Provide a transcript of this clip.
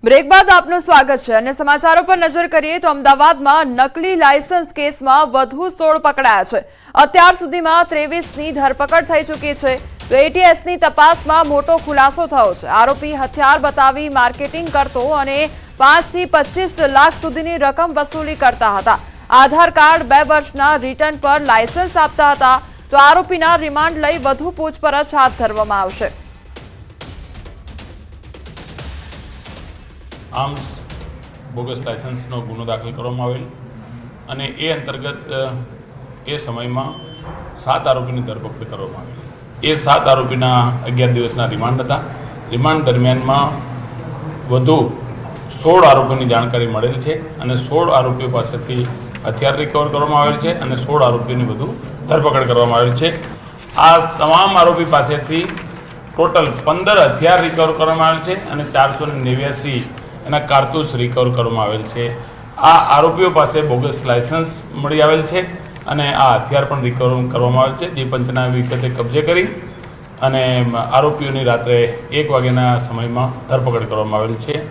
Break બાદ આપનું સ્વાગત છે અને સમાચારો પર નજર કરીએ તો અમદાવાદમાં નકલી લાયસન્સ કેસમાં વધુ 16 પકડાયા છે। અત્યાર સુધીમાં 23ની ધરપકડ થઈ ચૂકી છે। તો એટીએસની તપાસમાં મોટો ખુલાસો થયો છે। આરોપી હથિયાર બતાવી માર્કેટિંગ કરતો અને 5 થી 25 લાખ સુધીની રકમ વસૂલી કરતા હતા। આધાર કાર્ડ 2 વર્ષના રિટર્ન પર લાયસન્સ આપતા હતા। તો આરોપીના રિમાન્ડ લઈ વધુ પૂછપરછ હાથ ધરવામાં આવશે। આર્મ્સ બોગસ લાયસન્સનો ગુનો દાખલ કરવામાં આવેલ અને એ અંતર્ગત એ સમયમાં 7 આરોપીની ધરપકડ કરવામાં આવેલી। એ 7 આરોપીના 11 દિવસના રિમાન્ડ હતા। રિમાન્ડ દરમિયાનમાં વધુ 16 આરોપીની જાણકારી મળેલ છે અને 16 આરોપીઓ પાસેથી હથિયાર રિકવર કરવામાં આવેલ છે અને 16 આરોપીની વધુ ધરપકડ કરવામાં આવેલ છે। આ તમામ આરોપી પાસેથી ટોટલ 15 હથિયાર રિકવર કરવામાં આવેલ છે અને 489 એના કારતૂસ રિકવર કરવામાં આવેલ છે। આ આરોપીઓ પાસે બોગસ લાયસન્સ મળી આવેલ છે અને આ હથિયાર પણ રિકવર કરવામાં આવેલ છે, જે પંચના વિગતે કબજે કરી અને આરોપીઓની રાત્રે 1 વાગ્યાના સમયમાં ધરપકડ કરવામાં આવેલ છે।